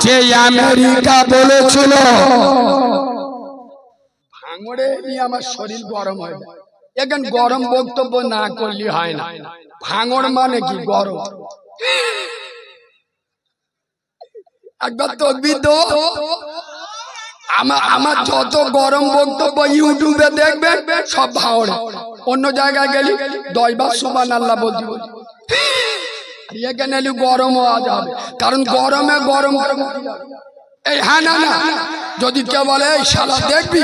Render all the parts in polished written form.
যে আমেরিকা বলেছিল ভাঙড়ে নিয়ে আমার শরীর গরম হয় যায়। এখন গরম বক্তব্য না করলে হয় না। ভাঙড় মানে কি গরম। একবার তকবীর দাও। আমার যত গরম বক্তব্য ইউটিউবে দেখবে সব ভাঙড়ে। অন্য জায়গায় গেলি 10 বার সুবহানাল্লাহ বলতে বলতে এখানে এলি গরম হওয়া যাবে, কারণ গরমে গরম এই হ্যাঁ না না। যদি কেউ বলে এই শালা দেখবি,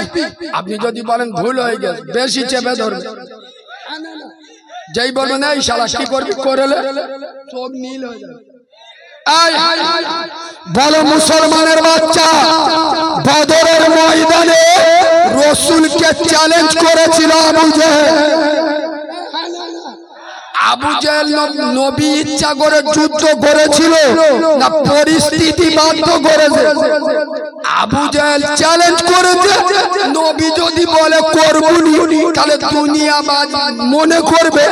আপনি যদি বলেন ভুল হয়ে গেছে বেশি চেপে ধরবে। যেই বলবেন এই শালা কি করবি করলে চোখ নীল হয়ে যাবে। বলো মুসলমানের বাচ্চা, বদরের ময়দানে রাসূলকে চ্যালেঞ্জ করেছিল আবু জেহেল। আবু জেহেল নবী ইচ্ছা করে যুদ্ধ করেছিল না পরিস্থিতি বাধ্য করেছে? আবু জেহেল চ্যালেঞ্জ করেছে, নবী যদি বলে করব তাহলে দুনিয়াবাজ মনে করবে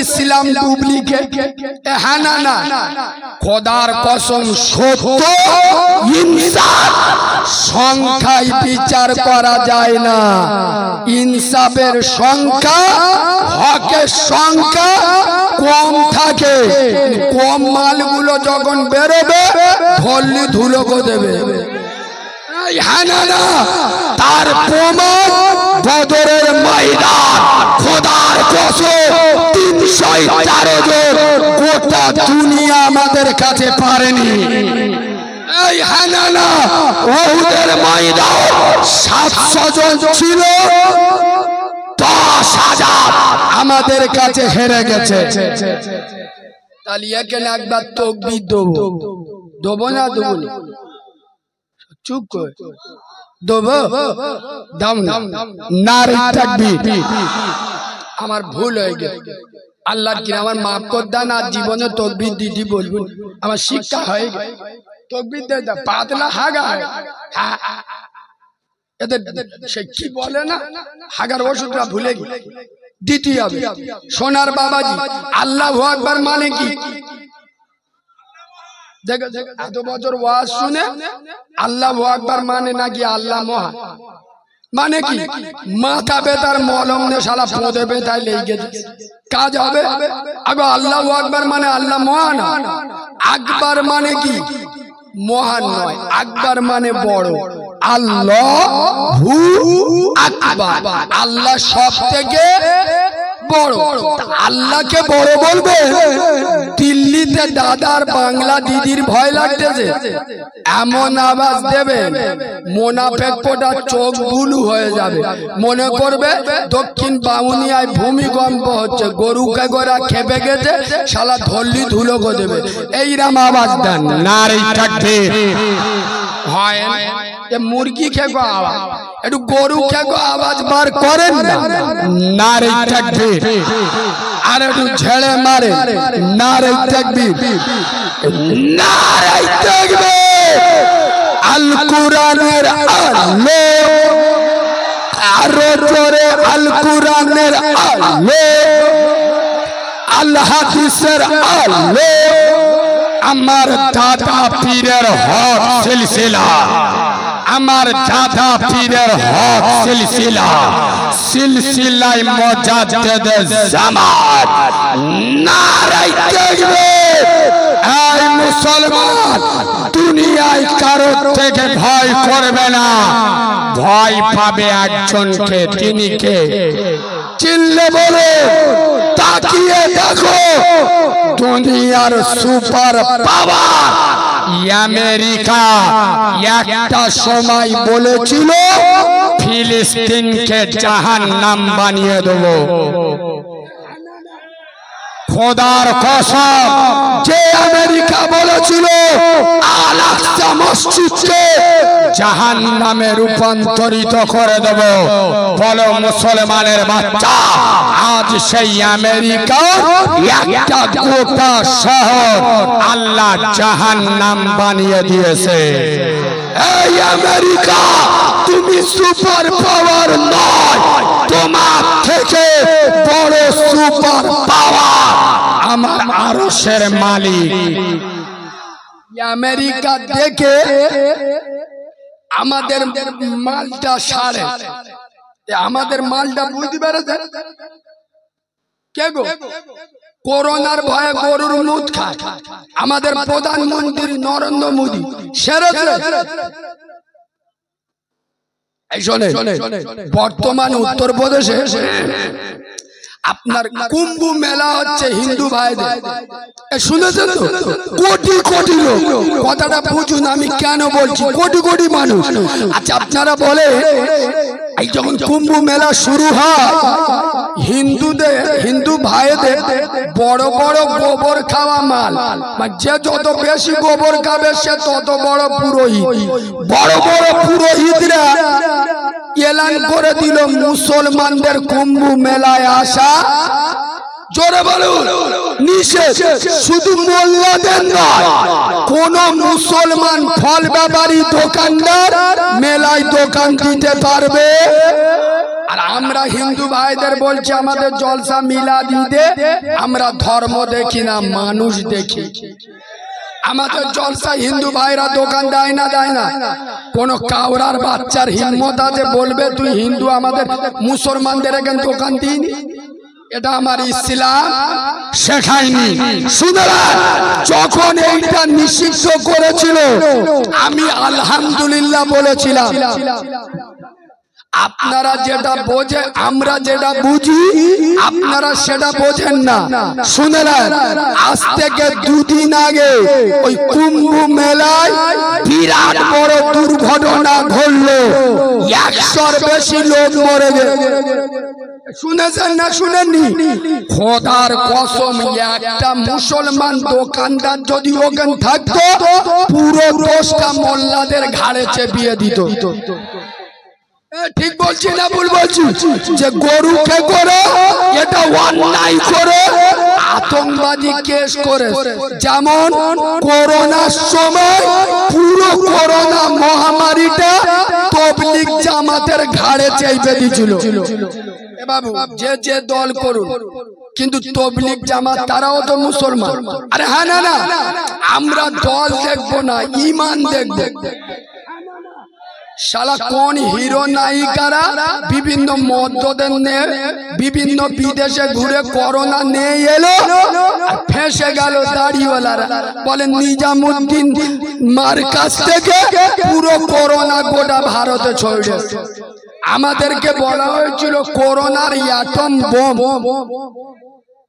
ইসলাম ডুপ্লিকেট। হ্যাঁ না না, খোদার কসম সত্য ইনসাফ সংখ্যায় বিচার করা যায় না। ইনসাফের সংখ্যা হকের সংখ্যা কম থাকে। কম মালগুলো যখন বেরোবে ধরলি ধুলোকে দেবে। হ্যাঁ না না, তার প্রমাণ বদরের ময়দান। খোদার কসম 313 জন, গোটা দুনিয়া আমাদের কাছে পারেনি। এই হ্যাঁ না না, উহুদের ময়দান 700 জন ছিল, 10,000 আমাদের কাছে হেরে গেছে। তাহলে এখানে একবার তাকবীর দেবো না দেবো না? চুপ করে দেবো, দাম নারে তাকবীর। আমার ভুল হয়ে গেছে, আল্লাহ কি আমার মাফ কর দেন। আর জীবনে তাকবীর দিদি বলবো, আমার শিক্ষা হয়ে গেছে। তাকবীর দে পাতলা হাগা এদের সে কি বলে না, হাগার ওষুধটা ভুলে গেছে, দিতে হবে। সোনার বাবাজি আল্লাহু আকবার মানে কি? দেখো এত বছর ওয়াজ শুনে আল্লাহু আকবার মানে নাকি আল্লাহ মহান মানে কি? মাথা বেতার মলম নে শালা পোঁদে বেতায় লেগে গেছে, কাজ হবে? আগে আল্লাহু আকবার মানে আল্লাহ মহান। আকবার মানে কি? মহান নয়, আকবার মানে বড়। আল্লাহু আকবার, আল্লাহ সব থেকে বড়। আল্লাহকে বড় বলবে? দিল্লিতে দাদার বাংলা দিদির ভয় লাগতেছে, এমন আওয়াজ দেবে মোনাফেক কোটা চোখ বুলু হয়ে যাবে, মনে করবে দক্ষিণ বাউনিয়ায় ভূমিকম্প হচ্ছে, গরুকে গোরা খেপে গেছে, শালা ধল্লি ধুলো করে দেবে। এইরকম আওয়াজ দেন, নারে তাকবীর। হয় মুরগি খেগো আওয়াজ, একটু গরু খেগো আওয়াজ বার করেন না, নারে তাকবীর। আর একটু ঝেড়ে মারে, নারে তাকবীর, নারে তাকবীর। আল কোরআনের আলো, আরো জোরে আল কোরআনের আলো, আল হাদিসের আলো। আমার দাদা পীরের হক সিলসিলা, আমার দাদা পীরের হক সিলসিলা, সিলসিলায় মুজাদ্দিদ জামাত। নারে তাকবীর। এই মুসলমান, দুনিয়ায় কারো থেকে ভয় করবে না, ভয় পাবে একজনকে। তিনি কে? চিল্লে বলে, তাকিয়ে দেখো, দুনিয়ার সুপার পাওয়ার আমেরিকা একটা সময় বলেছিল ফিলিস্তিনকে জাহান্নাম বানিয়ে দেবো। খোদার কসম, যে আমেরিকা বলেছিল আল-আকসা মসজিদকে জাহান্নামে রূপান্তরিত করে দেব, বলো মুসলমানের বাচ্চা, আজ সেই আমেরিকা একটা গোটা শহর আল্লাহ জাহান্নাম বানিয়ে দিয়েছে। এই আমেরিকা, তুমি সুপার পাওয়ার নয়, তোমার থেকে বড় সুপার পাওয়ার আমার আরশের মালিক। আমেরিকা দেখে আমাদের মালটা সারে, আমাদের মালটা বুঝতে পেরেছে কে গো? করোনার ভয়ে গরুর মুখ খায় আমাদের প্রধানমন্ত্রী নরেন্দ্র মোদী সেরেছে। এই শোনে, বর্তমান উত্তরপ্রদেশে আপনার কুম্ভ মেলা হচ্ছে হিন্দু ভাইদের, শুনেছেন তো? কোটি কোটি লোক, কথাটা বুঝুন আমি কেন বলছি, কোটি কোটি মানুষ। আচ্ছা আপনারা বলে এই যখন কুম্ভ মেলা শুরু হয় হিন্দু ভাইদের বড় বড় গোবর খাওয়া মাল, যে যত বেশি গোবর খাবে সে তত বড় পুরোহিত। বড় বড় পুরোহিতরা এলান করে দিল মুসলমানদের কুম্ভ মেলায় আসা জোরে বলুন নিষেধ। শুধু মোল্লাদের নয়, কোন মুসলমান ফল ব্যাপারী দোকানদার মেলায় দোকান দিতে পারবে। আর আমরা হিন্দু ভাইদের বলছি আমাদের জলসা মিলাদ ঈদে আমরা ধর্ম দেখি না, মানুষ দেখি। আমাদের জলসা হিন্দু ভাইরা দোকান দেয় না, দেয় না। কোন কাউরার বাচ্চার হিম্মত আছে বলবে তুই হিন্দু আমাদের মুসলমানদের এখানে দোকান দিইনি? এটা আমার ইসলাম শেখায়নি। সুতরাং যখন এইটা নিষিদ্ধ করেছিল আমি আলহামদুলিল্লাহ বলেছিলাম। আপনারা যেটা বোঝে আমরা যেটা বুঝি আপনারা সেটা বোঝেন না। শুনলেন আজ থেকে দুদিন আগে ওই কুম্ভ মেলায় বিরাট বড় দুর্ঘটনা ঘটলো, 100-র বেশি লোক মরে গেছে। শুনেছেন না শুনেননি? খোদার কসম একটা মুসলমান দোকানদার যদি ওখানে থাকতো পুরো দোষটা মোল্লাদের ঘাড়ে চেপিয়ে দিত। ঠিক বলছি না ভুল বলছি? যে গরুকে করে এটা অন্যায় করে আতঙ্কবাদী কেস করে, যেমন করোনার সময় পুরো করোনা মহামারীটা তাবলীগ জামাতের ঘাড়ে চেপে দিয়েছিল। বাবু যে যে দল করুন কিন্তু তাবলীগ জামাত তারাও তো মুসলমান। আরে হ্যাঁ না না, আমরা দল দেখবো না, ঈমান দেখবো। শালা কোন হিরো নায়িকারা বিভিন্ন মদ্যদের নিয়ে বিভিন্ন বিদেশে ঘুরে করোনা নিয়ে এলো, ফেঁসে গেল দাড়িওয়ালারা। বলে নিজামুদ্দিন মার কাছ থেকে পুরো করোনা গোটা ভারতে ছড়িয়ে। আমাদেরকে বলা হয়েছিল করোনার অ্যাটম বোম।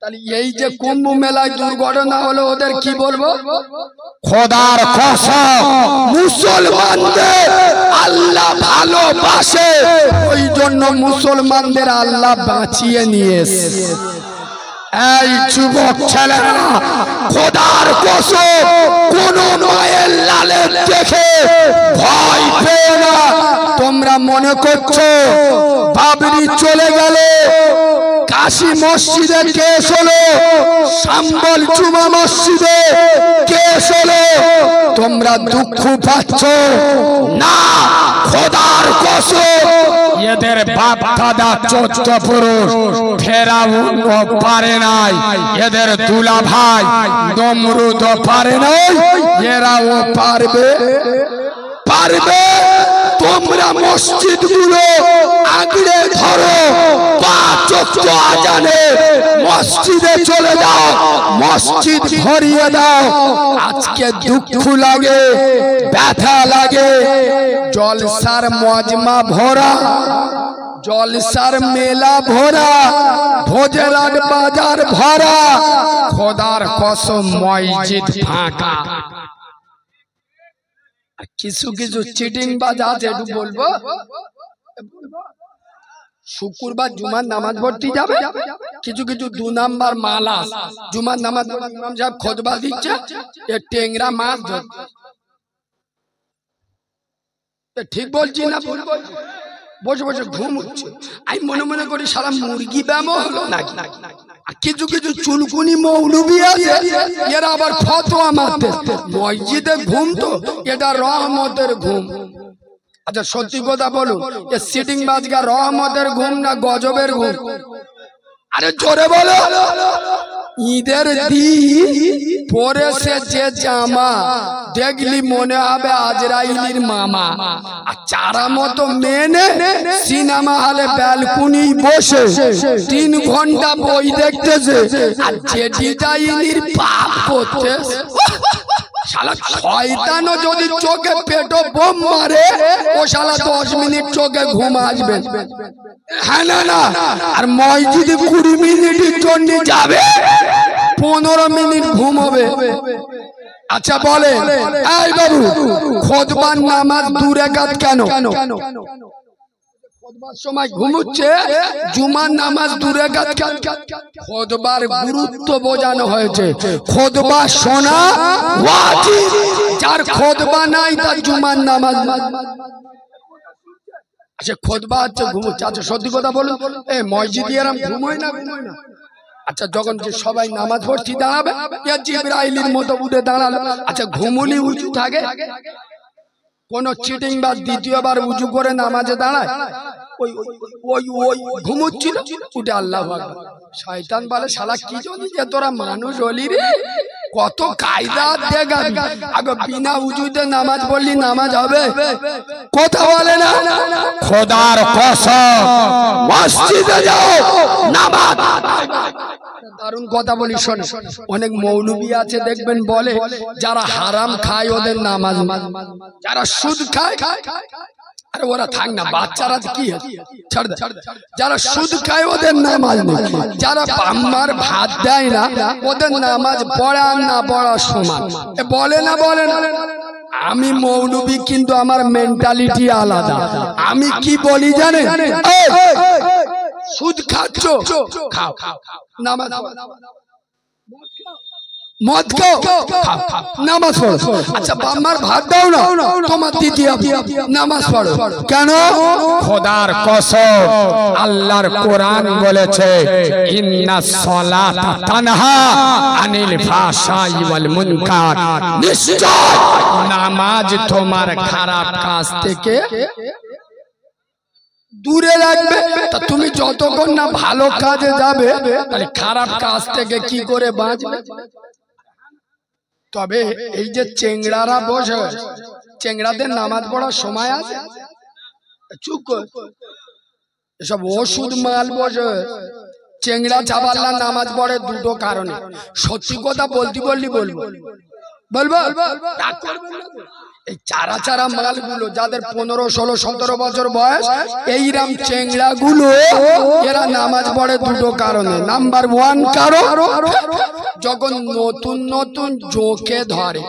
তাহলে এই যে কুম্ভ মেলায় দুর্ঘটনা হলো ওদের কি বলবো? খোদার কসম মুসলমানদের আল্লাহ ভালোবাসে, ওই জন্য মুসলমানদের আল্লাহ বাঁচিয়ে নিয়ে এসেছে। এই যুবক ছেলেরা খোদার কসম কোন মায়ের লালের দেখে ভয় পেও না। তোমরা মনে করছো বাবরি চলে গেলে কাশী মসজিদে কেস হলো, সম্বল জুমা মসজিদে কেস হলো, তোমরা দুঃখ পাচ্ছ না। খোদার কসম এদের বাপ দাদা 14 পুরুষ ফেরাউন পারে নাই, এদের দুলা ভাই নমরুদ পারে নাই, এরাও পারবে পারবে। তোমরা মসজিদ গুলো আগলে ধরো, 5 ওয়াক্ত আজানে মসজিদে চলে যাও, মসজিদ ভরিয়ে দাও। আজকে দুঃখ লাগে, ব্যথা লাগে, জলসার মজমা ভরা, জলসার মেলা ভরা, ভোজরাট বাজার ভরা, খোদার কসম মসজিদ ফাঁকা। কিছু কিছু চিটিং বাজ আছে, একটু বলবো। শুক্রবার জুমার নামাজ পড়তে যাবে, কিছু কিছু 2 নাম্বার মালা জুমার নামাজ ইমাম সাহেব খুতবা দিচ্ছে, এ টেংরা মাছ ধরছে। ঠিক বলছি না ভুল বলছি? বসে বসে ঘুম হচ্ছে, আমি মনে মনে করি সারা মুরগি ব্যামো হলো নাকি। কিছু কিছু চুলকুনি মৌলবি আছে, এরা আবার ফতোয়া মারতে মসজিদে ঘুম, তো এটা রহমতের ঘুম। আচ্ছা সত্যি কথা বলুন, এ সিটিং বাজগা রহমতের ঘুম না গজবের ঘুম? আরে জোরে বলো। ঈদের দিন পরে সে যে জামা দেখলি মনে হবে আজরাইলির মামা। আর চারা মতো মেনে সিনেমা হলে ব্যালকনি বসে 3 ঘন্টা বই দেখতেছে আর যে ডিজাইনের পাপ করতে। শালা শয়তানও যদি চোখে পেটো বোম মারে ও শালা 10 মিনিট চোখে ঘুম আসবে। হ্যাঁ না না, আর মসজিদে 20 মিনিটের জন্য যাবে, 15 মিনিট ঘুম হবে। আচ্ছা বলে এই বাবু, খুতবার নামাজ 2 রাকাত কেন? খুতবার সময় ঘুমুচ্ছে, জুমার নামাজ 2 রাকাত কেন? খুতবার গুরুত্ব বোঝানো হয়েছে। খুতবা শোনা ওয়াজিব, যার খুতবা নাই তার জুমার নামাজ। আচ্ছা খুতবা হচ্ছে ঘুমুচ্ছে। আচ্ছা সত্যি কথা বলুন, এই মসজিদে এরকম ঘুমোয় না? আচ্ছা যখন যে সবাই নামাজ পড়তে দাঁড়াবে, জিবরাইলের মতো উঠে দাঁড়ালো। আচ্ছা ঘুমুলি উঁচু থাকে? কোন চিটিং বা দ্বিতীয়বার উঁচু করে নামাজে দাঁড়ায়? ওই ওই ওই ঘুমুচ্ছিল, উঠে আল্লাহু আকবার। শয়তান বলে শালা কি জানি যে তোরা মানুষ হলি রে, কত কায়দা দেখাবি। আগে বিনা উজুতে নামাজ পড়লি নামাজ হবে? কথা বলে না। খোদার কসম মসজিদে যাও নামাজ। দারুণ কথা বলি শোনে। অনেক মৌলবি আছে দেখবেন বলে যারা হারাম খায় ওদের নামাজ, যারা সুদ খায়, আরে ওরা থাক না, বাচ্চারা কি ছাড় দে। যারা সুদ খায় ওদের নামাজ নেই, যারা বাম্মার ভাত দেয় না ওদের নামাজ পড়া না পড়া সমান। বলে না বলে না। আমি মৌলবি কিন্তু আমার মেন্টালিটি আলাদা। আমি কি বলি জানেন? সুদ খাচ্ছ খাও, নামাজ মদ খাও, নামাজ পড়ো। আচ্ছা বাম্মার ভাত দাও না, তোমার দিদি নামাজ পড়ো কেন? খোদার কসম আল্লাহর কোরআন বলেছে ইন্নাস সালাতা তানহা আনিল ফাহশাই ওয়াল মুনকার। নিশ্চয় নামাজ তোমার খারাপ কাজ থেকে দূরে রাখবে। তা তুমি যতক্ষণ না ভালো কাজে যাবে তাহলে খারাপ কাজ থেকে কি করে বাঁচবে? তবে এই যে চেংড়ারা বসে, চেংড়াদের নামাজ পড়ার সময় আছে? চুপ কর, এসব ওষুধ মাল বসে। চেংড়া চাবাল্লা নামাজ পড়ে 2টো কারণে। সত্যি কথা বলতে বললি বলবো বলবো এই চারা চারা মালগুলো যাদের 15, 16, 17 বছর বয়স, এইরাম চেংড়া গুলো এরা নামাজ পড়ে 2টো কারণে। নাম্বার 1 কারণ যখন নতুন নতুন জোকে ধরে,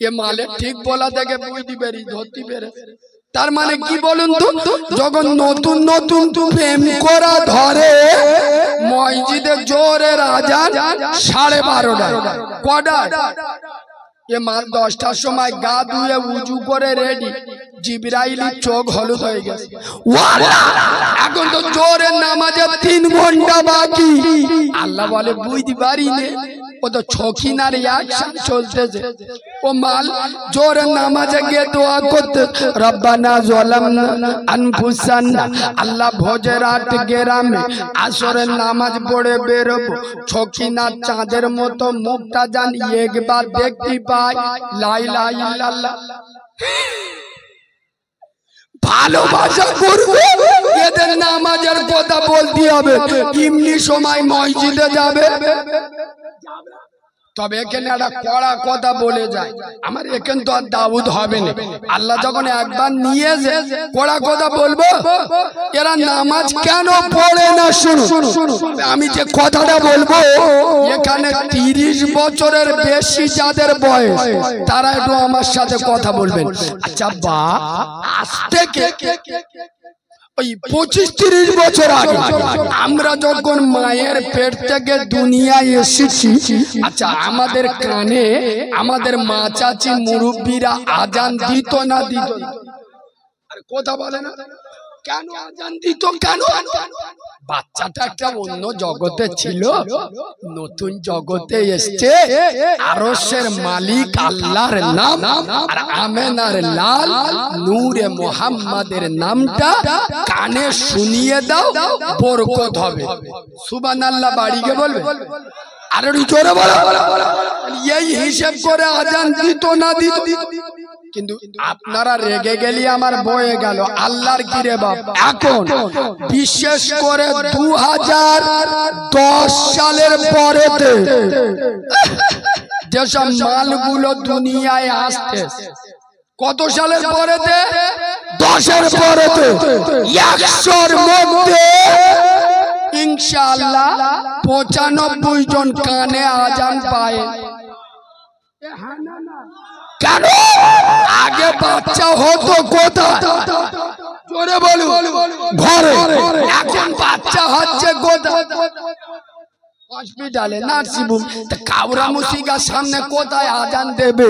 এ মালে ঠিক বলা থেকে বুঝতে পেরে ধরতে পেরে। তার মানে কি বলুন তো, যখন নতুন নতুন প্রেম করা ধরে, মসজিদে জোরের আজান 12:30 কটায়? এ মাল 10টার সময় গা ধুয়ে উজু করে রেডি, জিবরাইলের চোখ হলুদ হয়ে গেছে। এখন তো জোরের নামাজে 3 ঘন্টা বাকি। আল্লাহ বলে বুঝতে পারি নে, ও তো ছকিনার অ্যাকশন চলতেছে। ও মাল জোরের নামাজে গিয়ে দোয়া করতে, রব্বানা যালামনা আনফুসানা। আল্লাহ ভোজের 8 গ্রামে আসরের নামাজ পড়ে বেরোবো, ছকিনার চাঁদের মতো মুখটা জান একবার দেখতে পাই। লা ইলাহা ইল্লাল্লাহ। ভালোবাসা করবে, এদের নামাজের কথা বলতে হবে। এমনি সময় মসজিদে যাবে। তবে এখানে একটা কড়া কথা বলে যায়, আমার এখানে তো আর দাউদ হবে না। আল্লাহ যখন একবার নিয়েছে কড়া কথা বলবো। এরা নামাজ কেন পড়ে না শুনুন। আমি যে কথাটা বলবো, এখানে 30 বছরের বেশি যাদের বয়স তারা একটু আমার সাথে কথা বলবেন। আচ্ছা বা আজ থেকে ওই 25-30 বছর আগে আমরা যখন মায়ের পেট থেকে দুনিয়ায় এসেছি, আচ্ছা আমাদের কানে আমাদের মা চাচি মুরব্বীরা আজান দিত না দিত? আর কথা বলে না? কেন আজান দিত? কেন? বাচ্চাটা একটা অন্য জগতে ছিল, নতুন জগতে এসছে। আরশের মালিক আল্লাহর নাম আর আমেনার লাল নূরে মুহাম্মাদের নামটা কানে শুনিয়ে দাও, বরকত হবে। সুবহানাল্লাহ বাড়িকে বলবে, আর একটু জোরে বলো। এই হিসাব করে আজান দিত না দিত। কিন্তু আপনারা রেগে গেলি আমার বয়ে গেল। আল্লাহর কি রে বাপ, এখন বিশেষ করে 2010 সালের পরেতে যেসব মালগুলো দুনিয়ায় আসছে, কত সালের পরেতে? 10-এর পরেতে 100-র মধ্যে ইনশাআল্লাহ 95 জন কানে আজান পায়। কেন? আগে বাচ্চা হতো কোথায়? জোরে বলুন, ঘরে। এখন বাচ্চা হচ্ছে কোথায়? হসপিটালে, নার্সিংহোম। কাউরা মুসিগার সামনে কোথায় আজান দেবে?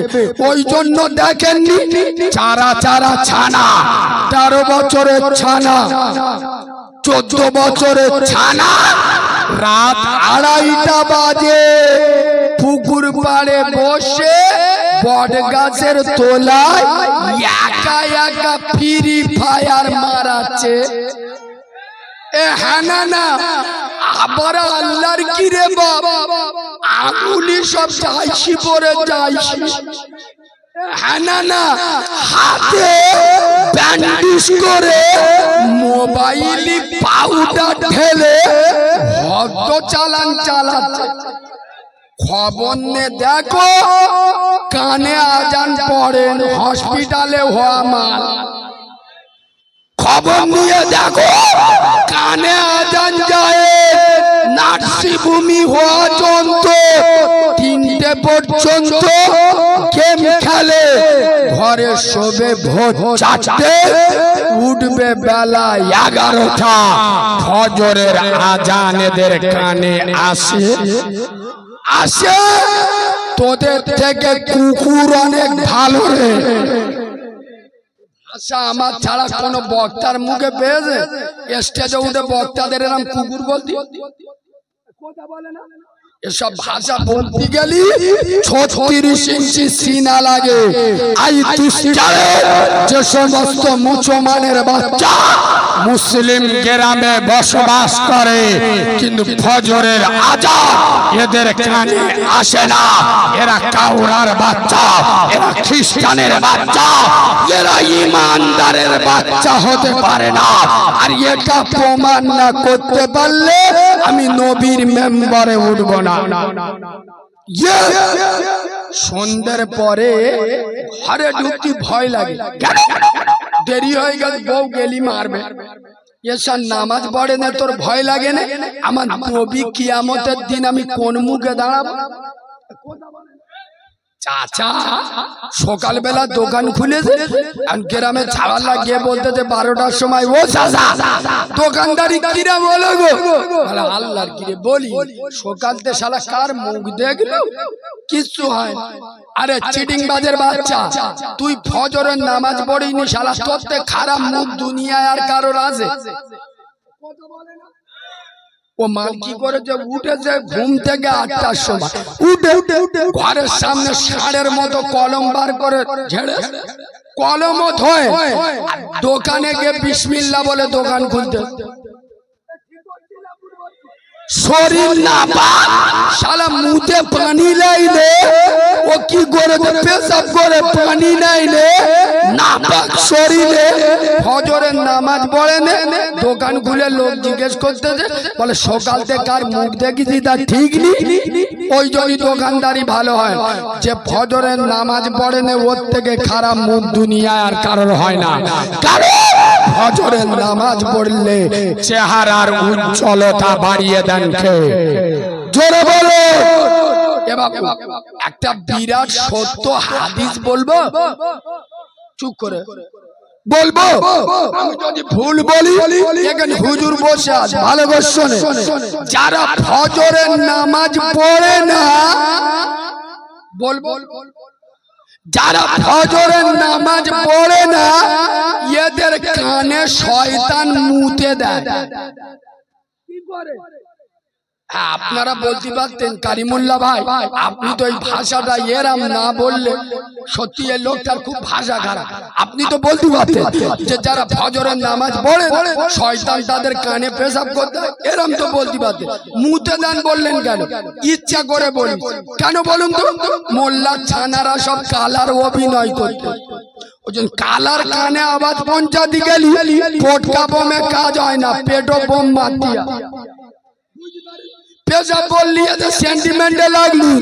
ওই জন্য দেখেননি চারা চারা ছানা, 13 বছরের ছানা, 14 বছরের ছানা, রাত 2:30টা বাজে পুকুর পাড়ে বসে বট গাছের তলায় একা একা ফ্রি ফায়ার মারাচ্ছে। আবার আল্লাহর কি রে বাবা, আঙুলি সব যাইছি পরে যাইছি। হাতে ব্যান্ডেজ করে মোবাইলে পাউডার ঢেলে হদ্দ চালান চালাচ্ছে। খবর নে দেখো, কানে আজান পড়েন, হসপিটালে হওয়া মাল। খবর নিয়ে দেখো, কানে আজান যায়, নার্সিংহোমে হওয়া জন্ত 3টে পর্যন্ত গেম খেলে, ঘরে শোবে ভোর 4টে, উঠবে বেলা 11টা। ফজরের আজান এদের কানে আসে। তোদের থেকে কুকুর অনেক ভালো রে। আচ্ছা, আমার ছাড়া কোন বক্তার মুখে পেয়েছে স্টেজে উঠে বক্তাদের এরকম কুকুর বলতি? কথা বলে না। এসব ভাষা বলতে গেলি 36 ইঞ্চি সিনা লাগে। যে সমস্ত মুসলমানের বাচ্চা মুসলিম গ্রামে বসবাস করে, কিন্তু ফজরের আজান এদের কানে আসে না। এরা কাউরার বাচ্চা, এরা খ্রিস্টানের বাচ্চা, এরা ইমানদারের বাচ্চা হতে পারে না। আর এটা প্রমাণ না করতে পারলে আমি নবীর মেম্বারে উঠব না। সন্ধ্যের পরে ঘরে ঢুকতে ভয় লাগে। দেরি হয়ে গেল, বউ গেলি মারবে। এসব নামাজ পড়ে না, তোর ভয় লাগে না? আমার নবী কিয়ামতের দিন আমি কোন মুখে দাঁড়াবো? চাচা সকালবেলা দোকান খুলেছে, গ্রামে ছাড়ালা গিয়ে বলতেছে 12টার সময়, ও চাচা দোকানদারি কিরা বলো গো? আল্লাহর কিরে বলি, সকালতে শালা কার মুখ দেখলো? কিচ্ছু হয়। আরে চিটিং বাজের বাচ্চা, তুই ফজরের নামাজ পড়িনি, শালা তোরতে খারাপ মুখ দুনিয়ায় আর কারোর আছে? ও মাল কি করেছে, উঠেছে ঘুম থেকে 8টার সময়, উঠে ঘরের সামনে ষাঁড়ের মতো কলম বার করে ঝেড়ে কলমও ধোয়, দোকানে গিয়ে বিসমিল্লাহ বলে দোকান খুলতে। শরীর না পাক, শালা মুখে পানি লাইলে ও কি করে পেশাব করে, পানি লাইলে না পাক শরীরে। ফজরের নামাজ পড়ে নে, দোকান খুলে লোক জিজ্ঞেস করতেছে, বলে সকাল থেকে কার মুখ দেখেছি তা ঠিক নেই। ওই জন্যই দোকানদারি ভালো হয়। যে ফজরের নামাজ পড়ে নে, ওর থেকে খারাপ মুখ দুনিয়ায় আর কারোর হয় না। কারণ ফজরের নামাজ পড়লে চেহারার উজ্জ্বলতা বাড়িয়ে দেন কে? জোরে বলো। এবার একটা বিরাট সত্য হাদিস বলবো, চুপ করে বলবো। আমি যদি ভুল বলি, এখানে হুজুর বসে আছে, ভালো করে শোনে। যারা ফজরের নামাজ পড়ে না, বলবো যারা ফজরের নামাজ পড়ে না এদের কানে শয়তান মুতে দেয়। কি করে? আপনারা বলতে পারতেন কারিমুল্লাহ ভাই, আপনি তো এই ভাষাটা এরাম না বললে সত্যি এই লোকটার খুব ভাষা খারাপ। আপনি তো বলতে পারতেন যে যারা ফজরের নামাজ পড়ে শয়তান তাদের কানে পেশাব করতে, এরাম তো বলতে পারতেন। মুতে দেন বললেন কেন? ইচ্ছা করে বলি কেন বলুন তো? মোল্লা ছানারা সব কালার অভিনয় করতে, কালার কানে আওয়াজ পৌঁছাতে গেলি পটকা বোমে কাজ হয় না, পেটো বোম মার দিয়া পেশা বললি সেন্টিমেন্টে লাগলি,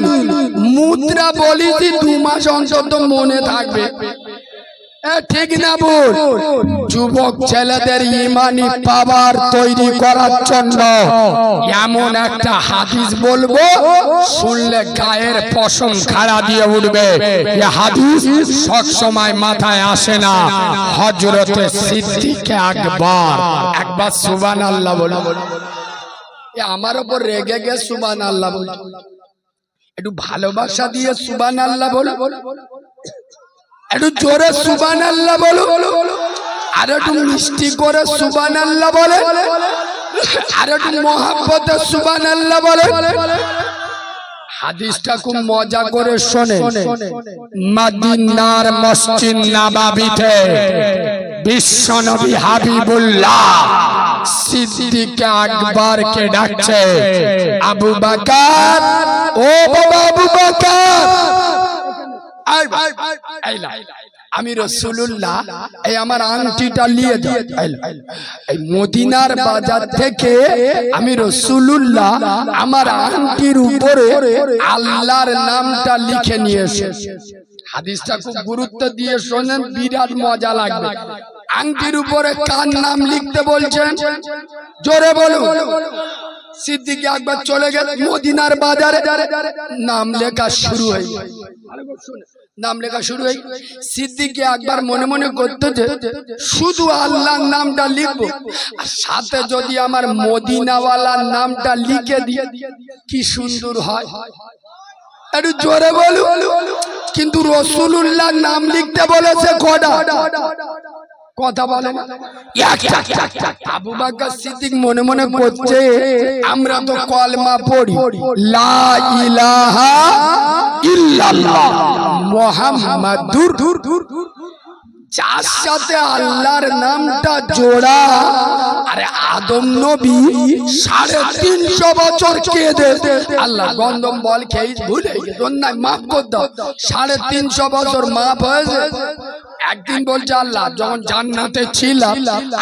মুদ্রা বলিছি 2 মাস অন্তত মনে থাকবে। ঠিক না বল? যুবক ছেলেদের ইমানি পাওয়ার তৈরি করার জন্য এমন একটা হাদিস বলবো, শুনলে গায়ের পশম খাড়া দিয়ে উঠবে। এই হাদিস সব সময় মাথায় আসে না। হযরতে সিদ্দিক আকবর, একবার সুবহানাল্লাহ বলো। আমার উপর রেগে গে সুবহানাল্লাহ বল, একটু ভালোবাসা দিয়ে সুবহানাল্লাহ বলো, একটু জোরে সুবহানাল্লাহ বলো, আর একটু মিষ্টি করে সুবহানাল্লাহ বলে, আর একটু মহব্বতে সুবহানাল্লাহ বলে। হাদিসটা খুব মজা করে শোনে। মদিনার মসজিদ নববীতে বিশ্বনবী হাবিবুল্লাহ সিদ্দিক আকবরকে ডাকছে, আবু বকর, ও বাবা আবু বকর, আমি রাসূলুল্লাহ এই আমার আংটিটা নিয়ে যাও। এই মদিনার বাজার থেকে আমি রাসূলুল্লাহ আমার আংটির উপরে আল্লাহর নামটা লিখে নিয়ে এসেছি। হাদিসটা খুব গুরুত্ব দিয়ে শোনেন, বিরাট মজা লাগবে। আংটির উপরে কার নাম লিখতে বলছেন? জোরে বলুন। সিদ্দিক আকবর চলে গেল মদিনার বাজারে, নাম লেখা শুরু হয়ে গেল। নাম লেখা শুরু হয়ে সিদ্দিক আকবর মনে মনে করতে যে শুধু আল্লাহর নামটা লিখবো, আর সাথে যদি আমার মদিনাওয়ালার নামটা লিখে দিই কি সুন্দর হয়। একটু জোরে বলুন। কিন্তু রাসূলুল্লাহর নাম লিখতে বলেছে কটা? কথা বলেন। আবু বকর সিদ্দিক মনে মনে করছে আমরা তো কলমা পড়ি, লা ইলাহা ইল্লাল্লাহ মুহাম্মাদুর, যার সাথে আল্লাহর নামটা জোড়া। আরে আদম নবী 350 বছর কেঁদে আল্লাহ গন্ধম বল খেয়ে ভুলে গেছে, মাফ কর দাও। 350 বছর মাফ হয়েছে। একদিন বলছে আল্লাহ যখন জান্নাতে ছিলাম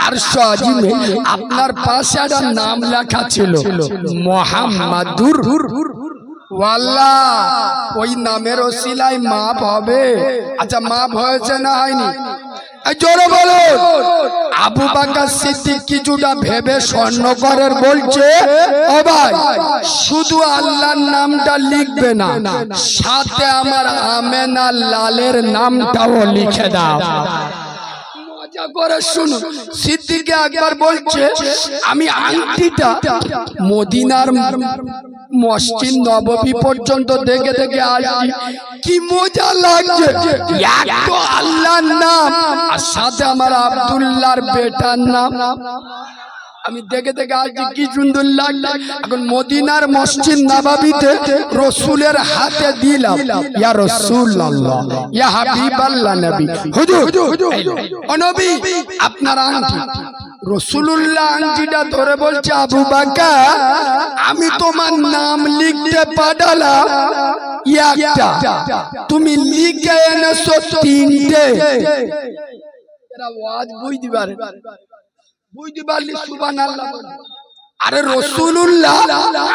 আরশ আজিমে আপনার পাশে একটা নাম লেখা ছিল মুহাম্মাদুর, ওয়াল্লাহ ওই নামের ওসিলায় মাফ হবে। আচ্ছা মাফ হয়েছে না হয়নি? জোরে বলো। আবু বকর সিদ্দিক কিছুটা ভেবে স্বর্ণকরের বলছে, ও ভাই শুধু আল্লাহর নামটা লিখবে না, সাথে আমার আমেনা লালের নামটাও লিখে দাও। মজা করে শুনুন। সিদ্দিক আকবর বলছে আমি আংটিটা মদিনার মসজিদ নববী পর্যন্ত দেখে দেখে আসছি, কি মজা লাগছে। একটা আল্লাহর নাম আর সাথে আমার আব্দুল্লাহর বেটার নাম, আমি দেখে দেখে আসছি কি সুন্দর লাগছে। এখন মদিনার মসজিদ নববীতে রাসূলের হাতে দিলাম, ইয়া রাসূলুল্লাহ, ইয়া হাবিবাল্লাহ নবী, হুজুর ও নবী আপনার আংটি। রাসূলুল্লাহ আংটিটা ধরে বলছে আবু বকর আমি তোমার নাম লিখতে পাঠালাম একটা, তুমি লিখে এনেছো 3টে। এরা ওয়াজ বুঝতে পারে, বুঝতে পারলি সুবহানাল্লাহ। আরে রাসূলুল্লাহ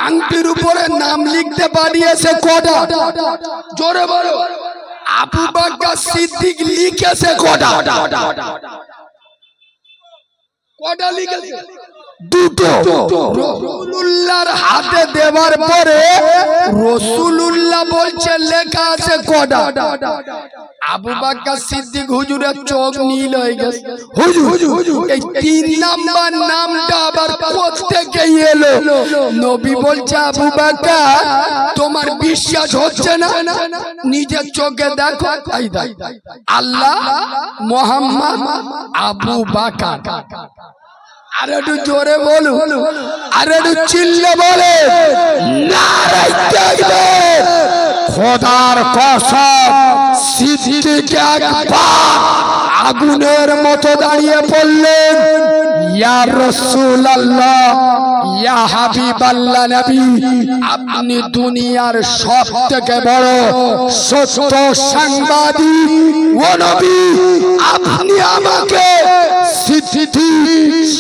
আংটির উপরে নাম লিখতে পাঠিয়েছে কটা? জোরে বলো। আবু বকর সিদ্দিক লিখেছে কটা? কটা লিখেছে? দুটো রাসূলুল্লাহর হাতে দেওয়ার পরে রাসূলুল্লাহ বলছে লেখা আছে কটা? আবু বকর সিদ্দিক হুজুরের চোখ নীল হয়ে গেছে। হুজুর এই 3 নাম্বার নামটা আবার কোত্থেকে এলো? নবী বলছে আবু বকর তোমার বিশ্বাস হচ্ছে না, নিজের চোখে দেখো। এই দেখ আল্লাহ মুহাম্মদ আবু বকর। আরে একটু জোরে বলুন, আরে একটু চিল্লে বলে নারে তাকবীর। খোদার কসম সিদ্দিক আকবর আগুনের মতো দাঁড়িয়ে পড়লেন, ইয়া রাসূলুল্লাহ ইয়া হাবিবাল্লাহ নবী, আপনি দুনিয়ার সবথেকে বড় সত্য সাংবাদিক ও নবী, আপনি আমাকে সিদ্দিক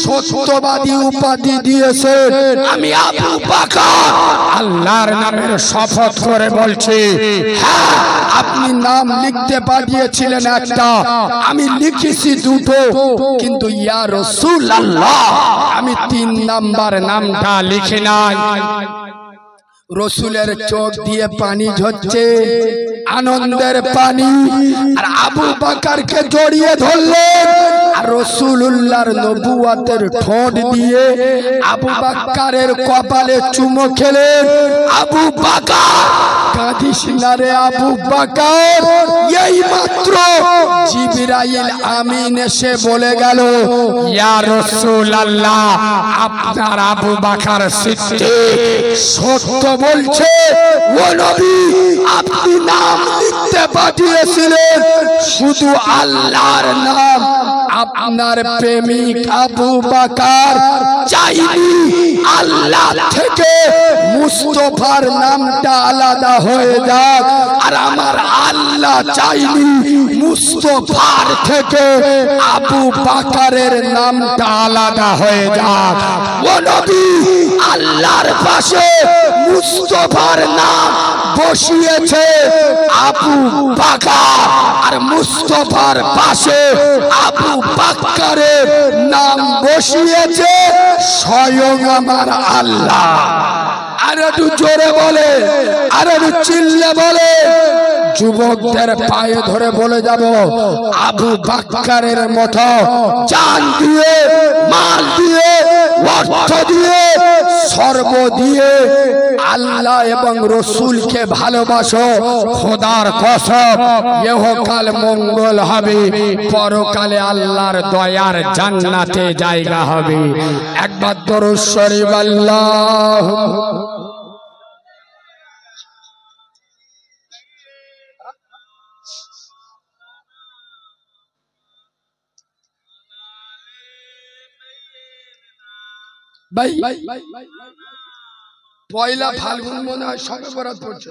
সত্যবাদী উপাধি দিয়েছেন। আমি আবু বকর আল্লাহর নামের শপথ করে বলছি, হ্যাঁ আপনি নাম লিখতে পাঠিয়েছিলেন একটা, আমি লিখেছি দুটো, কিন্তু ইয়া রাসূলুল্লাহ আমি 3 নাম্বার নামটা লিখি নাই। রসুলের চোখ দিয়ে পানি ঝরছে, আনন্দের পানি। আর আবু বকরকে জড়িয়ে ধরলেন আর রাসূলুল্লাহর নবুয়তের ঠোঁট দিয়ে আবু বকরের কপালে চুমো খেলেন। আবু বকর কাঁদিস না রে আবু বকর, এই মাত্র জিবরাইল আমিন এসে বলে গেল, ইয়া রাসূলুল্লাহ আপনার আবু বকর সিদ্দিক সত্য বলছে। ও নবী আপনি নাম লিখতে পাঠিয়েছিলেন শুধু আল্লাহর নাম, আপনার প্রেমিক আবু বকর চাইনি আল্লাহ থেকে মুস্তাফার নামটা আলাদা হয়ে যাক, আর আমার আল্লাহ চাইনি মুস্তাফার থেকে আবু বকরের নামটা আলাদা হয়ে যাক। ও নবী আল্লাহর পাশে মুস্তাফার নাম বসিয়েছে আবু বকর, আর মুস্তাফার পাশে আবু বকরের নাম বসিয়েছে স্বয়ং আমার আল্লাহ। আর একটু জোরে বলে, আর একটু চিল্লে বলে, যুবকদের পায়ে ধরে বলে যাব, আবু বকরের মতো জান দিয়ে, মাল দিয়ে, অর্থ দিয়ে, সর্ব দিয়ে আল্লাহ এবং রসুলকে ভালোবাসো, খোদার কসম ইহকাল মঙ্গল হবে, পরকালে আল্লাহর দয়ার জান্নাতে জায়গা হবে। একবার দরুদ শরীফ আল্লাহ। ভাই পয়লা ফাল্গুন মনে হয় সবে বরাত পড়ছে,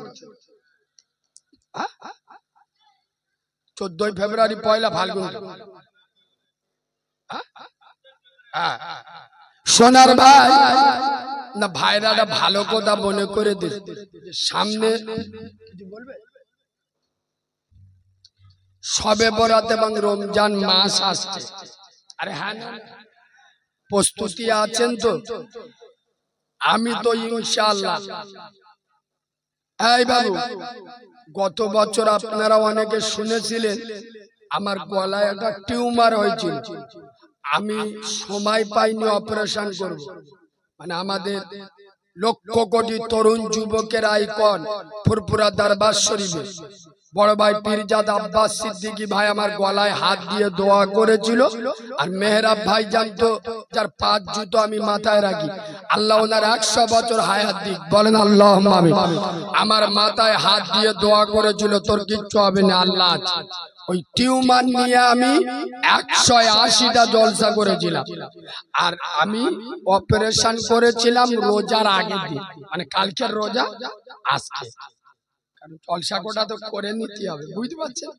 14 ফেব্রুয়ারি পয়লা ফাল্গুন। সোনার ভাই না ভাইরা ভালো কথা মনে করে দিন, সামনে সবে বরাত এবং রমজান মাস আসছে। আরে হ্যাঁ প্রস্তুতি আছেন তো? আমি তো ইনশাআল্লাহ। এই বাবু গত বছর আপনারা অনেকে শুনেছিলেন আমার গলায় একটা টিউমার হয়েছিল, আমি সময় পাইনি অপারেশন করব। মানে আমাদের লক্ষ কোটি তরুণ যুবকের আইকন ফুরফুরা দরবার শরীফে বড় ভাই পীরজাদা আব্বাস সিদ্দিকী ভাই আমার গলায় হাত দিয়ে দোয়া করেছিল, আর মেহরাব ভাই জানতো যার 5 জুতো আমি মাথায় রাখি, আল্লাহ ওনার 100 বছর হায়াত দিক, বলেন আল্লাহুম্মা আমিন। আমার মাথায় হাত দিয়ে দোয়া করেছিল তোর কিচ্ছু হবে না, আল্লাহ আছে। ওই টিউমার নিয়ে আমি 180টা জলসা করেছিলাম, আর আমি অপারেশন করেছিলাম রোজার আগের দিন, মানে কালকের রোজা আজকে, জলসা কোটা তো করে নিতে হবে, বুঝতে পারছেন?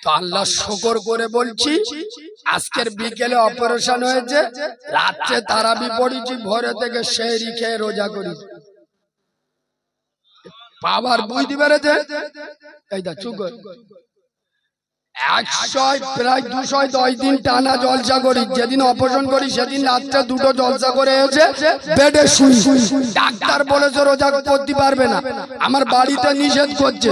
তো আল্লাহ শুকর করে বলছি আজকের বিকেলে অপারেশন হয়েছে, রাত্রে তারাবি পড়েছি, ভোরে থেকে সেহরি খেয়ে রোজা করি। পাওয়ার বুঝতে পেরেছে? এই দা চুপ কর। প্রায় 210 দিন টানা জলসা করি, যেদিন অপারেশন করি সেদিন রাত্রে দুটো জলসা করে এসে বেডে শুই। ডাক্তার বলেছে রোজা করতে পারবে না, আমার বাড়িতে নিষেধ করছে।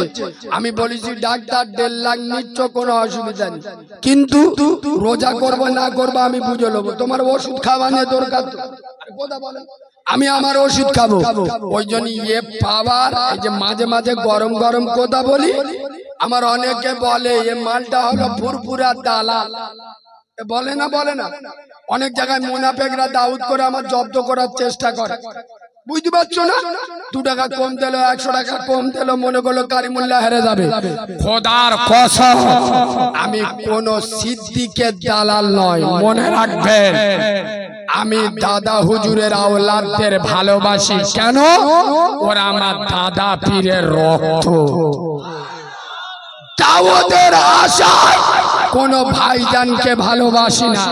আমি বলেছি ডাক্তার 1.5 লাখ নিচ্ছ, কোনো অসুবিধা নেই, কিন্তু রোজা করবো না করবো আমি বুঝে নেবো, তোমার ওষুধ খাওয়ানোর দরকার। কথা বলেন, আমি আমার ওষুধ খাবো। ওই জন্য পাওয়ার এই যে মাঝে মাঝে গরম গরম কথা বলি, আমার অনেকে বলে এ মালটা হলো ফুরফুরা দালাল, বলে না অনেক জায়গায় মুনাফেকরা দাউদ করে আমার জব্দ করার চেষ্টা করে, বুঝতে পারছো না? 2 টাকা কম দিল, 100 টাকা কম দিল, মনে করলো কারিমুল্লাহ হেরে যাবে। খোদার কসম আমি কোন সিদ্দিকের দালাল নয়, মনে রাখবেন। আমি দাদা হুজুরের আওলাদদের ভালোবাসি, কেন? ওরা আমার দাদা পীরের রক্ত। দাউদের আশায় কোন ভাইজানকে ভালোবাসি না।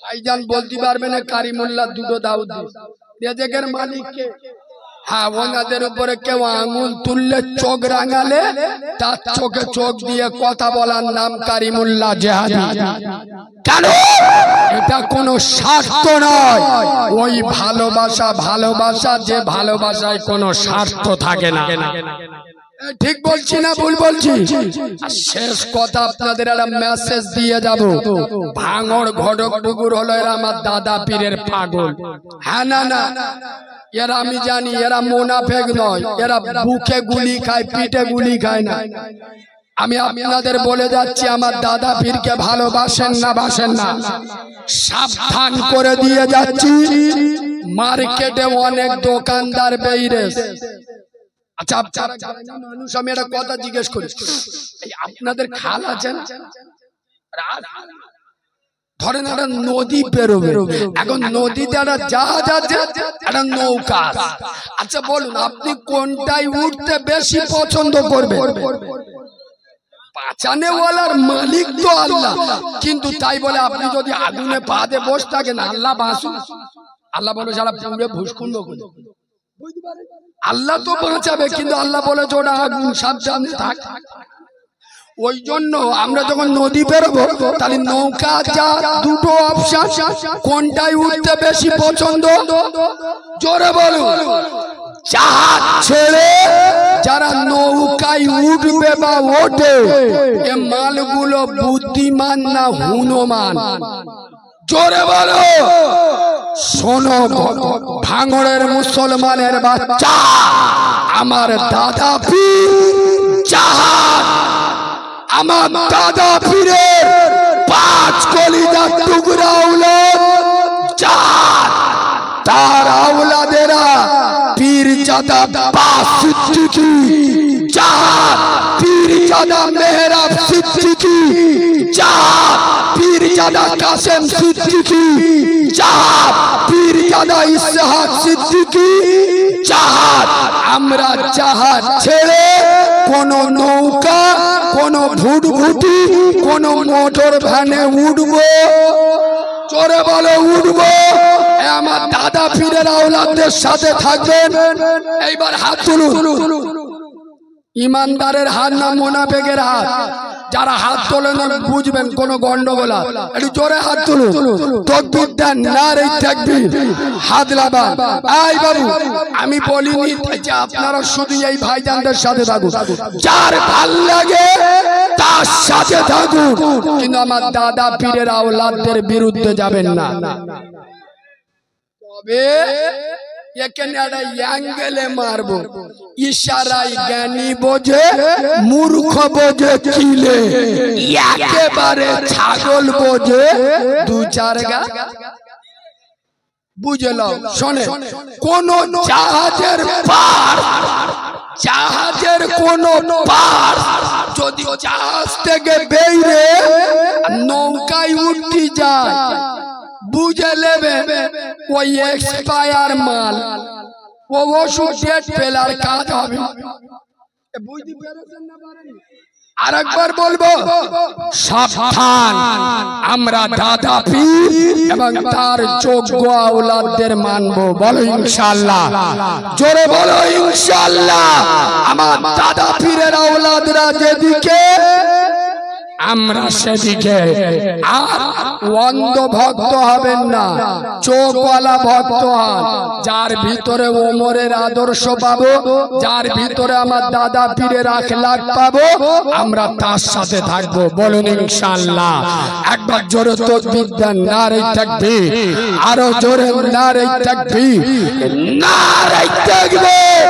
ভাইজান বলতে পারবে না কারিমুল্লাহ 2 দাউদ রেজেকের মালিককে। হ্যাঁ, ওনাদের উপরে কেউ আঙুল তুললে, চোখ রাঙালে, তার চোখে চোখ দিয়ে কথা বলার নাম কারিমুল্লাহ জিহাদি। কেন? এটা কোনো স্বার্থ নয়, ওই ভালোবাসা যে ভালোবাসায় কোনো স্বার্থ থাকে না। ঠিক বলছি না ভুল বলছি? শেষ কথা আপনাদের একটা মেসেজ দিয়ে যাব। ভাঙড় ঘটকটুকুর হলো এরা আমার দাদা পীরের পাগল। হ্যাঁ না, এরা আমি জানি এরা মুনাফেক নয়, এরা বুকে গুলি খায়, পিঠে গুলি খায় না। আমি আপনাদের বলে যাচ্ছি, আমার দাদা পীরকে ভালোবাসেন না, বাসেন না, সাবধান করে দিয়ে যাচ্ছি। মার্কেটে অনেক দোকানদার বেইরেস। আচ্ছা, মানুষ আমি একটা কথা জিজ্ঞেস করি, আপনাদের খাল আছেন? ধরেন একটা নদী বেরোবে, এখন নদীতে একটা জাহাজ আছে, একটা নৌকা। আচ্ছা বলুন, আপনি কোনটাই উঠতে বেশি পছন্দ করবেন? বাঁচানেওয়ালার মালিক তো আল্লাহ, কিন্তু তাই বলে আপনি যদি আগুনে পা দিয়ে বসে থাকেন, আল্লাহ বাঁচুন, আল্লাহ বলে যারা পুড়ে ভুসকুন্ড করে, আল্লাহ তো বাঁচাবে, কিন্তু আল্লাহ বলে ওটা আগুন, সাবধানে থাক। ওই জন্য আমরা যখন নদী বেরোবো, তাহলে নৌকা যা 2টো অপশন, কোনটাই উঠতে বেশি পছন্দ? জোরে বলুন। জাহাজ ছেড়ে যারা নৌকায় উঠবে বা ওঠে, এ মালগুলো বুদ্ধিমান না হুনমান? জোরে বলো। শোনো ভাঙড়ের মুসলমানের বাচ্চা, আমার দাদা পীর জাহাজ, আমার দাদা পীরের 5 কলিজার টুকরা আওলাদ জাহাজ, তার আওলাদেরা পীরজাদা আব্বাস সিদ্দিকী জাহাজ, পীরজাদা মেহরাব সিদ্দিকী জাহাজ, পীরজাদা কাসেম সিদ্দিকী জাহাজ, পীরজাদা ইসহাক সিদ্দিকী জাহাজ। আমরা জাহাজ ছেড়ে কোন নৌকা, কোন ভুটভুটি, কোন মোটর ভ্যানে উঠবো? জোরে বলো, উঠবো। আমার দাদা পীরের আওলাদদের সাথে থাকবেন। এইবার হাত তুলুন। ইমানদারের হাত না মুনাফিকের হাত? যারা হাত তোলেন বুঝবেন কোন গন্ডগোল। একটু জোরে হাত তুলুন, তাকবীর দেন, নারে তাকবীর, হাত লাগান। এই বাবু, আমি বলিনি যে আপনারা শুধু এই ভাইজানদের সাথে থাকুন, যার ভাল লাগে তার সাথে থাকুন, কিন্তু আমার দাদা পীরের আওলাদদের বিরুদ্ধে যাবেন না। তবে এখানে একটা অ্যাঙ্গেলে মারবো, ইশারায় জ্ঞানী বোঝে, মূর্খ বোঝে কিলে, একেবারে ছাগল বোঝে 2-4 গা। বুঝলাম। শোনে, কোন জাহাজের পার, জাহাজের কোন পার যদি জাহাজ থেকে বেরিয়ে নৌকায় উঠতে যায়, বুঝে নেবে ওই এক্সপায়ার মাল, ও ওষুধ ডেট ফেলার কাজ হবে। আরেকবার বলবো, সাবধান। আমরা দাদা পীর এবং তার যোগ্য আওলাদদের মানবো। বলো ইনশাআল্লাহ। জোরে বলো ইনশাআল্লাহ। আমার দাদা পীরের আওলাদরা যেদিকে আমরা সেদিকে। আর অন্ধ ভক্ত হবেন না, চোখওয়ালা ভক্ত হন। যার ভিতরে ওমরের আদর্শ পাবো, যার ভিতরে আমার দাদা পীরের আখলাক পাবো, আমরা তার সাথে থাকবো। বলুন ইনশাআল্লাহ। একবার জোরে তাকবীর দেন, নারে তাকবীর। আরো জোরে নারে তাকবীর, নারে তাকবীর।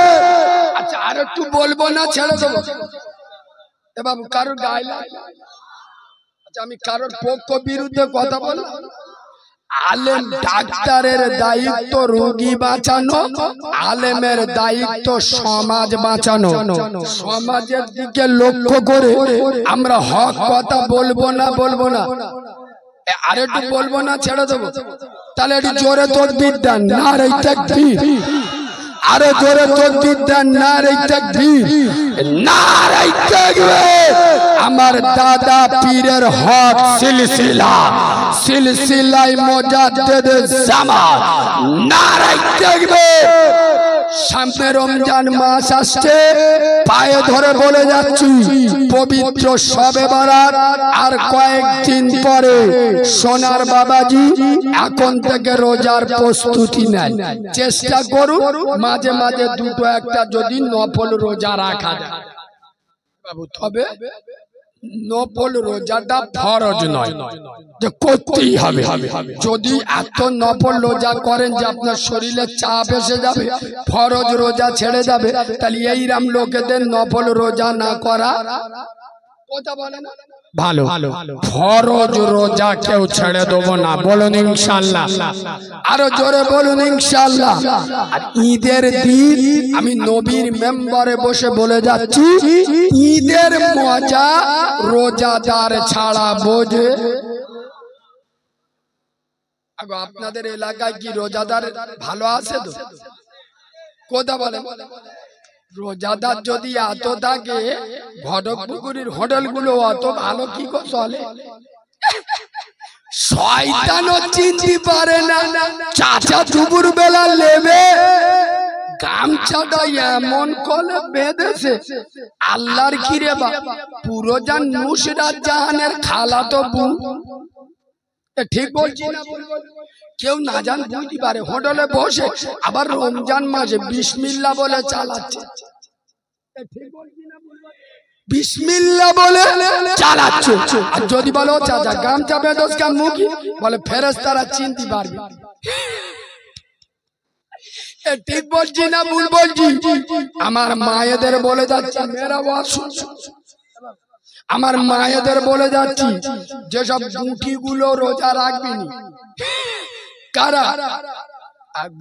আচ্ছা আর একটু বলবো না ছেড়ে দেবো? এ বাবু কারোর গায়ে লাগে? আচ্ছা আমি কারোর পক্ষ বিরুদ্ধে কথা বললাম? আলেম ডাক্তারের দায়িত্ব রোগী বাঁচানো, আলেমের দায়িত্ব সমাজ বাঁচানো। সমাজের দিকে লক্ষ্য করে আমরা হক কথা বলবো না, বলবো না। আর একটু বলবো না ছেড়ে দেবো? তাহলে একটু জোরে তাকবীর দেন, নারে তাকবীর। আরো জোরে তাকবীর দেন, নারে তাকবীর, নারে তাকবীর। আমার দাদা পীরের হক সিলসিলা, সিলসিলায়ে মুজাদ্দিদে জামান, নারে তাকবীর। সামনে রমজান মাস আসছে, পায়ে ধরে বলে যাচ্ছি, পবিত্র শবে বরাত আর কয়েকদিন পরে সোনার বাবাজি এখন থেকে রোজার প্রস্তুতি নেন। চেষ্টা করুন মাঝে মাঝে দুটো একটা যদি নফল রোজা রাখা যায় বাবু, তবে নফল রোজাটা ফরজ নয় যে করতেই হবে। যদি এত নফল রোজা করেন যে আপনার শরীরে চাপ এসে যাবে, ফরজ রোজা ছেড়ে যাবে, তাহলে এইরকম লোকেদের নফল রোজা না করা কথা বলে না ভালো। ফরজ রোজা কেউ ছেড়ে দেবো না, বলুন ইনশাআল্লাহ। আরো জোরে বলুন ইনশাআল্লাহ। আর ঈদের দিন আমি নবীর মেম্বারে বসে বলে যাচ্ছি, ঈদের মজা রোজাদার ছাড়া বোঝে। আপনাদের এলাকায় কি রোজাদার ভালো আছে তো? কথা বলে। রোজাদার যদি এত থাকে, ঘটকপুকুরের হোটেলগুলো অত ভালো কি করে চলে? শয়তানও চিনতে পারে না। চাচা দুপুর বেলা নেবে গামছাটা এমন করে বেঁধেছে, আল্লাহর কি রে বা, পুরো জান নুসরাত জাহানের খালাতো বোন। ঠিক বলছি না? কেউ না জান বুঝতে পারে, হোটেলে বসে আবার রমজান মাসে বিসমিল্লাহ বলে চালাচ্ছে। বিসমিল্লাহ বলে চালাচ্ছে। আর যদি বলো চাচা গামছা বেঁধোস কেন মুখি, বলে ফেরেশতারা চিনতে পারবে। ঠিক বলছি না ভুল বলছি? আমার মায়েদের বলে যাচ্ছে, মেরা ওয়াজ শুনছো? আমার মায়েদের বলে যাচ্ছি, যেসব গুটি গুলো রোজা রাখবি নি, কারা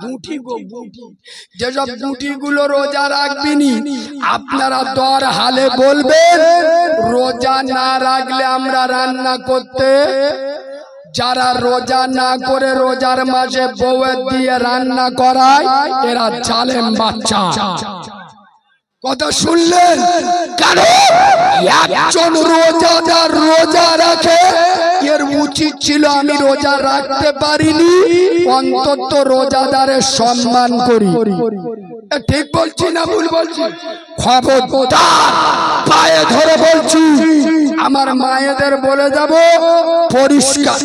গুটি গো গুটি, যেসব গুটি গুলো রোজা রাখবি নি, আপনারা দর হালে বলবেন রোজা না রাখলে আমরা রান্না করতে। যারা রোজা না করে রোজার মাঝে বউয়ের দিয়ে রান্না করায়, এরা জালেম বাচ্চা। কথা শুনলেন? একজন রোজাদার রোজা রাখে, এর উচিত ছিল আমি রোজা রাখতে পারিনি, অন্তত রোজাদারের সম্মান করি। ঠিক বলছি না ভুল বলছি? খবরদার, পায়ে ধরে বলছি, আমার মায়েদের বলে যাব পরিষ্কার।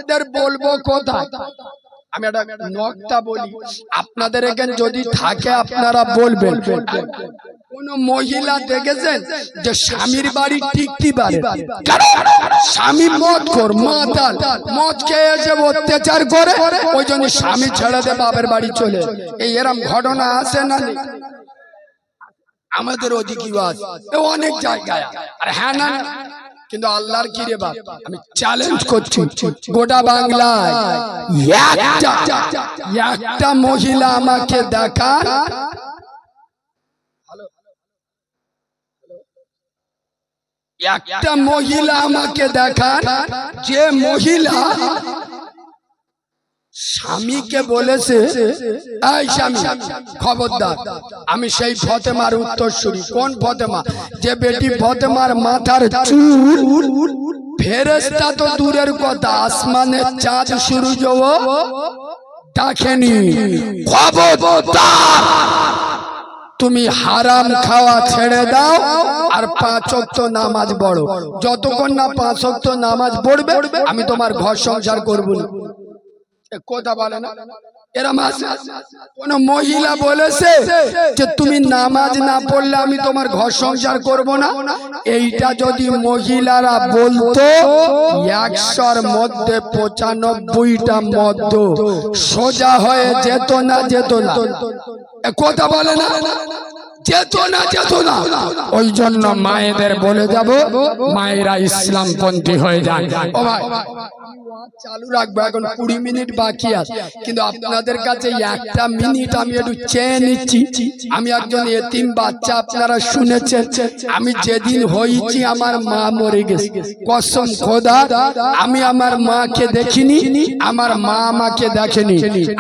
এদের বলবো কোথায়? আমি একটা নকতা বলি, আপনাদের এখানে যদি থাকে আপনারা বলবেন। কোন মহিলা দেখেছেন যে স্বামীর বাড়ি টিকতে পারে? স্বামী মদখোর, মাতাল, মদ খেয়ে এসে অত্যাচার করে, ওই জন্য স্বামী ছেড়ে দিয়ে বাপের বাড়ি চলে। এই এরকম ঘটনা আছে না? আমাদের ওদিকে অনেক জায়গায়। আর হ্যাঁ না, কিন্তু আল্লাহর কি রে বাপ, আমি চ্যালেঞ্জ করছি, গোটা বাংলায় একটা মহিলা আমাকে দেখান, একটা মহিলা আমাকে দেখান যে মহিলা স্বামীকে বলেছে, এই স্বামী খবরদার। আমি সেই ফতেমার উত্তরসূরি। কোন ফতেমা? যে বেটি ফতেমার মাথার চুল ফেরেশতা তো দূরের কথা, আসমানের চাঁদ সূর্যও দেখেনি। খবরদার, তুমি হারাম খাওয়া ছেড়ে দাও আর 5 ওয়াক্ত নামাজ পড়ো। যতক্ষণ না 5 ওয়াক্ত নামাজ পড়বে আমি তোমার ঘর সংসার করব না। কথা বলে না এরা কোন মহিলা বলেছে যে তুমি নামাজ না পড়লে আমি তোমার ঘর সংসার করব না? এইটা যদি মহিলারা বলতো 100-র মধ্যে 95টা মধ্য সোজা হয়ে যেত না, যেত না। কথা বলে না, যেত না, যেত না। ওই জন্য মায়েদের বলে যাব, মায়েরা ইসলামপন্থী হয়ে যান। ও ভাই চালু রাখবো, এখন 20 মিনিট বাকি আছে, কিন্তু আপনাদের কাছে 1টা মিনিট আমি একটু চেয়ে নিচ্ছি। আমি একজন এতিম বাচ্চা, আপনারা শুনেছেন আমি যেদিন হয়েছি আমার মা মরে গেছে। কসম খোদা আমি আমার মাকে দেখিনি, আমার মা আমাকে দেখেনি।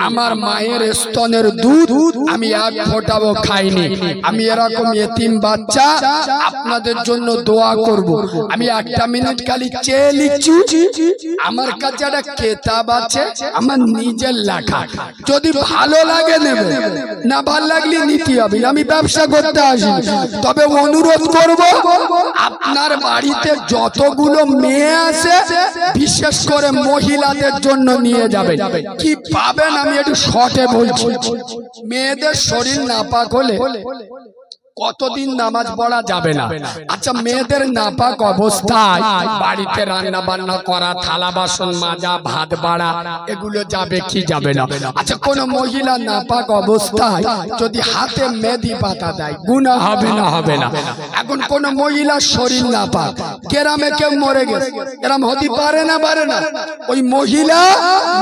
আমার মায়ের স্তনের দুধ আমি 1 ফোঁটাও খাইনি। আমি এরকম এতিম বাচ্চা, আপনাদের জন্য দোয়া করব। আমি 1টা মিনিট খালি চেয়ে নিচ্ছি। আমার কাছে একটা কিতাব আছে আমার নিজের লেখা, যদি ভালো লাগে নেবে, না ভালো লাগলে নিতে হবে। আমি ব্যবসা করতে আসি, তবে অনুরোধ করব আপনার বাড়িতে যতগুলো মেয়ে আছে বিশেষ করে মহিলাদের জন্য নিয়ে যাবে। কি পাবেন আমি একটু শর্টে বলছি। মেয়েদের শরীর নাপাক হলে কতদিন নামাজ পড়া যাবে না। আচ্ছা, মেয়েদের নাপাক অবস্থায় বাড়িতে রান্না বান্না করা, থালা বাসন মাজা, ভাত বাড়া, এগুলো যাবে কি যাবে না? আচ্ছা, কোন মহিলা নাপাক অবস্থায় যদি হাতে মেহেদি পাতা দেয় গুনাহ হবে না? হবে না। এখন কোন মহিলার শরীর নাপাক, গ্রামে কেউ মরে গেছে, এরকম হতে পারে না? পারে না। ওই মহিলা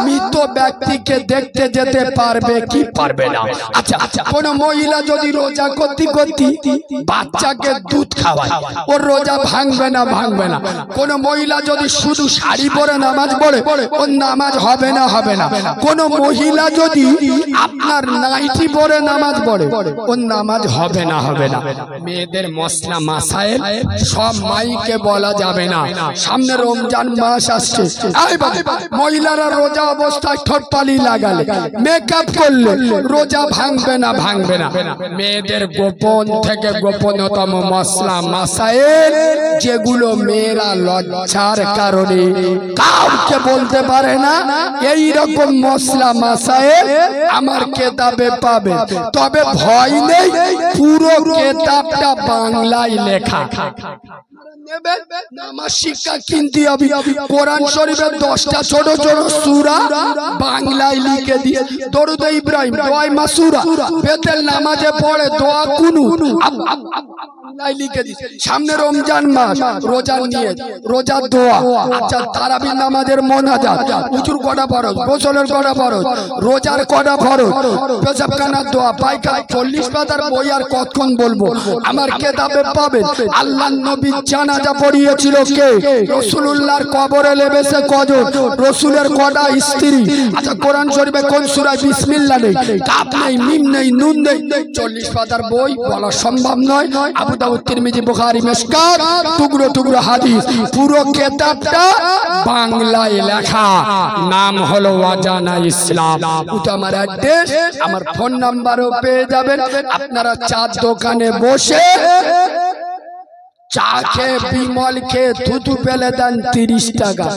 মৃত ব্যক্তিকে দেখতে যেতে পারবে কি পারবে না? আচ্ছা, কোন মহিলা যদি রোজা করতে করতে বাচ্চাকে দুধ খাওয়ায়, ওর রোজা ভাঙবে না? ভাঙবে না। কোন মহিলা যদি শুধু শাড়ি পরে নামাজ পড়ে, ওর নামাজ হবে না? হবে না। কোন মহিলা যদি আপনার নাইটি পরে নামাজ পড়ে, ওর নামাজ হবে না? হবে না। মেয়েদের মশলা মাসাইল সব মাইকে বলা যাবে না। সামনে রমজান মাস আসছে, মহিলারা রোজা অবস্থায় ঠোঁটপালি লাগালে, মেকআপ করলে রোজা ভাঙবে না? ভাঙবে না। মেয়েদের গোপন থেকে গোপনতম মশলা মাসাইল যেগুলো মেয়েরা লজ্জার কারণে কাউকে বলতে পারে না, এই রকম মশলা মাসাইল আমার কিতাবে পাবে। তবে ভয় নেই, পুরো কিতাবটা বাংলায় লেখা। নামাজ শিক্ষা কিনতে হবে। কোরআন শরীফের 10টা ছোট ছোট সূরা বাংলায় লিখে দিয়ে, দরুদ ইব্রাহিম, দোয়া মাসুরা, বেতেল নামাজে পড়ে দোয়া কুনুত লিখে দিয়েছে। সামনে রমজান মাস, রোজা নিয়ে রোজার দোয়া। আচ্ছা, তারাবি নামাজের মোনাজাত, উজুর কটা ফরজ, গোসলের কটা ফরজ, রোজার কটা ফরজ, পেশাবখানার দোয়া, পায়খানা, 40 পাতার বই আর কতক্ষণ বলবো? আমার কিতাবে পাবেন। আল্লাহর নবী জানাজা পড়িয়েছিল কে? রাসূলুল্লাহর কবরে লেবেছে কজন? রাসূলের কটা স্ত্রী? আচ্ছা, কোরআন শরীফে কোন সূরায় বিসমিল্লাহ নেই, কাফ নেই, মিম নেই, নুন নেই? 40 পাতার বই বলা সম্ভব নয়। আবু দাউদ, তিরমিজি, বুখারী, মিশকাত, টুকরো টুকরো হাদিস, পুরো কিতাবটা বাংলায় লেখা। নাম হলো ওয়াজানা ইসলাম। ওটা আমার অ্যাড্রেস, আমার ফোন নাম্বারও পেয়ে যাবেন। আপনারা চার দোকানে বসে চা খেয়ে বিমল খেয়ে থুতু ফেলে দেন 30 টাকা,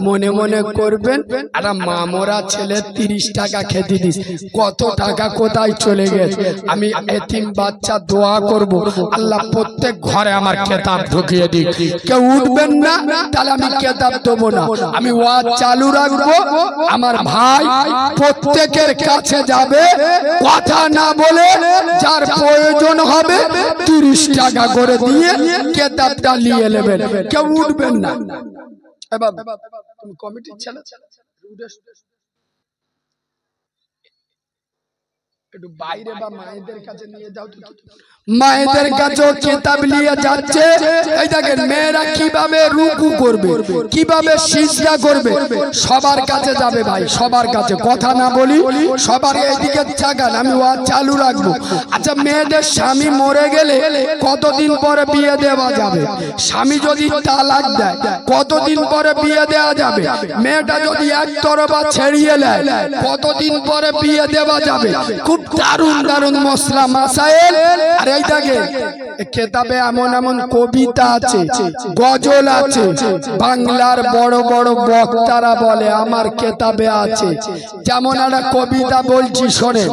মনে মনে করবেন একটা মামরা ছেলে 30 টাকা খেতে দিস, কত টাকা কোথায় চলে গেছে। আমি এতিম বাচ্চা দোয়া করব, আল্লাহ প্রত্যেক ঘরে আমার কিতাব ঢুকিয়ে দিই। কেউ উঠবেন না, তাহলে আমি কিতাব দেবো না। আমি ওয়াজ চালু রাখবো। আমার ভাই প্রত্যেকের কাছে যাবে, কথা না বলে যার প্রয়োজন হবে 30 টাকা করে দিয়ে কিতাবটা নিয়ে নেবেন। কেউ উঠবেন না। এবার তুমি কমিটির ছেলে একটু বাইরে বা মায়েদের কাছে নিয়ে যাও তো। মায়েদের কাছেও কিতাব নিয়ে যাচ্ছে। এই দেখেন মেয়েরা কিভাবে রুকু করবে, কিভাবে সিজদা করবে, সবার কাছে যাবে ভাই, সবার কাছে। কথা না বলি, সবার এইদিকে তাকান, আমি ওয়াজ চালু রাখবো। আচ্ছা, মেয়েদের স্বামী মরে গেলে কতদিন পরে বিয়ে দেওয়া যাবে? স্বামী যদি তালাক দেয় কতদিন পরে বিয়ে দেওয়া যাবে? মেয়েটা যদি একতরফা ছেড়িয়ে নেয় কতদিন পরে বিয়ে দেওয়া যাবে? খুব দারুণ দারুণ মশলা মাসাইল। আর এই দেখে কিতাবে এমন এমন কবিতা আছে, গজল আছে, বাংলার বড় বড় বক্তারা বলে আমার কিতাবে আছে। যেমন একটা কবিতা বলছি শোনে।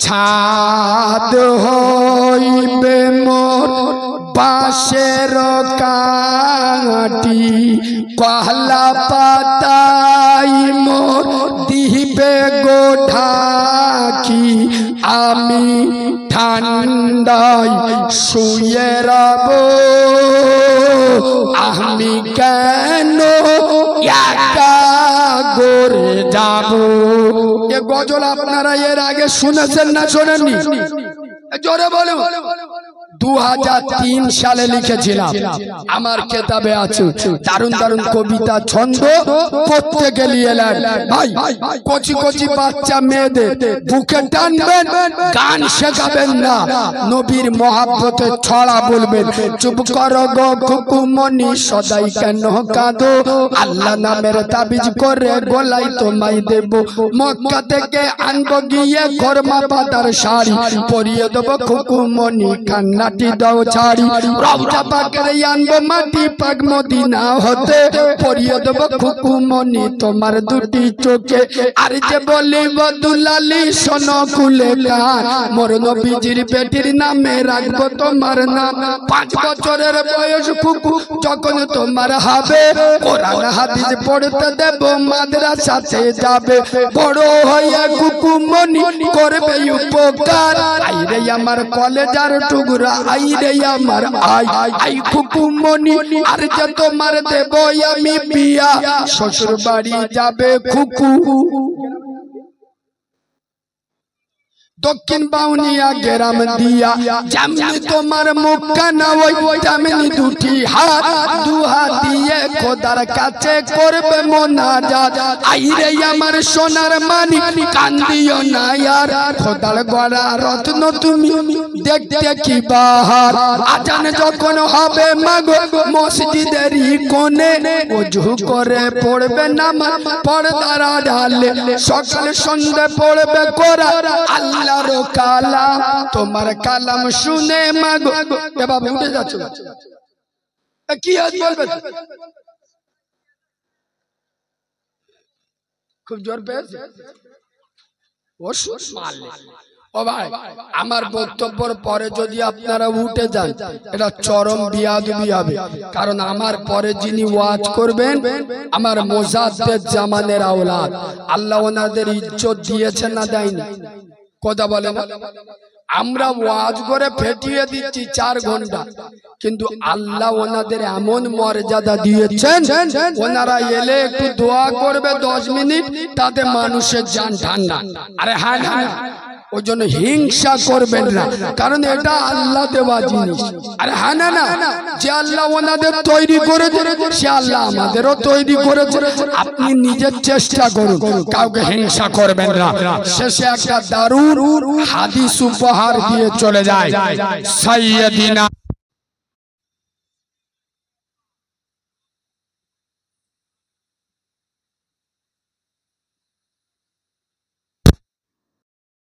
ছাদ হইবে মোর বাঁশের কাঠি, কহলা পাতাই মোর দিবে গো ঢাকি, আমি ঠান্ডায় শুয়ে রব, আমি কেন একা গড়ে যাব। এ গজল আপনারা এর আগে শুনেছেন না শোনেননি? জোরে বলুন। 2003 সালে লিখেছিলাম, আমার কিতাবে আছে। দারুণ দারুণ কবিতা ছন্দ পড়তে গেলে ভাই কচি কচি বাচ্চা মেয়েদের বুকে টানবেন, গান শেখাবেন না, নবীর মহাব্বতে ছড়া বলবেন। চুপ করো গো কুকুমনি সদাই কেন কাঁদো, আল্লাহ নামের তাবিজ করে গলায় তোমায় দেব, মক্কা থেকে আনবো গিয়ে গরমা পাতার শাড়ি, পরিয়ে দেবো কুকুমনি কান্নাটি দাও ছাড়ি, রওজা পাকের আনবো মাটি পাক মদিনা হতে, পরিয়ে দেবো কুকুমনি তোমার দুটি চোখে, আর যে বলিব দুলালি শোনো খুলে কান, মোর নবীজির বেটির নামে রাখবো তোমার নাম। 5 বছরের বয়স কুকু যখন তোমার হবে, কোরআন হাদিস পড়তে দেব, মাদ্রাসাতে যাবে, বড় হয়ে কুকুমনি করবে উপকার। আইরে আমার কলেজার টুকরা, আইরে আমার আই কুকুমনি, আর যে তোমার দেব আমি বিয়া, শ্বশুর বাড়ি যাবে কুকু। দক্ষিণ বাউনিয়া গ্রাম দিয়া, যেমনি তোমার মুখ কানা ওই তেমনি দুটি হাত, দু হাত দিয়ে খোদার কাছে করবে মোনাজাত। আইরে আমার সোনার মানি কান্দিও না আর, খোদার গড়া রত্ন তুমি দেখতে কি বাহার। আজান যখন হবে মাগো মসজিদেরই কোণে, ওযু করে পড়বে নামাজ পর্দার আড়ালে, সকাল সন্ধ্যে পড়বে কোরআন আল্লাহর কালাম, তোমার কালাম শুনে মাগো। এ বাবা উঠে যাচ্ছ কি আজ বলবে? খুব জোর পেয়েছে ও মারলে। ও ভাই আমার বক্তব্যের পরে যদি আপনারা উঠে যান, এটা চরম বিয়াদবি হবে। কারণ আমার পরে যিনি ওয়াজ করবেন আমার মোজাদ্দেদ জামানের আওলাদ, আল্লাহ ওনাদের ইজ্জত দিয়েছেন না দেয়নি? কথা বলে না? আমরা ওয়াজ করে ফেটিয়ে দিচ্ছি 4 ঘন্টা, কিন্তু আল্লাহ ওনাদের এমন মর্যাদা দিয়েছেন, ওনারা এলে একটু দোয়া করবে 10 মিনিট, তাতে মানুষের জান ঠান্ডা। আরে হ্যাঁ না, ওই জন্য হিংসা করবেন না, কারণ এটা আল্লাহ দেওয়া জিনিস। আরে হ্যাঁ না, যে আল্লাহ ওনাদের তৈরি করেছে সে আল্লাহ আমাদেরও তৈরি করেছে। আপনি নিজের চেষ্টা করুন, কাউকে হিংসা করবেন না। শেষে একটা দারুণ হাদিস উপহার দিয়ে চলে যায় সাইয়্যিদিনা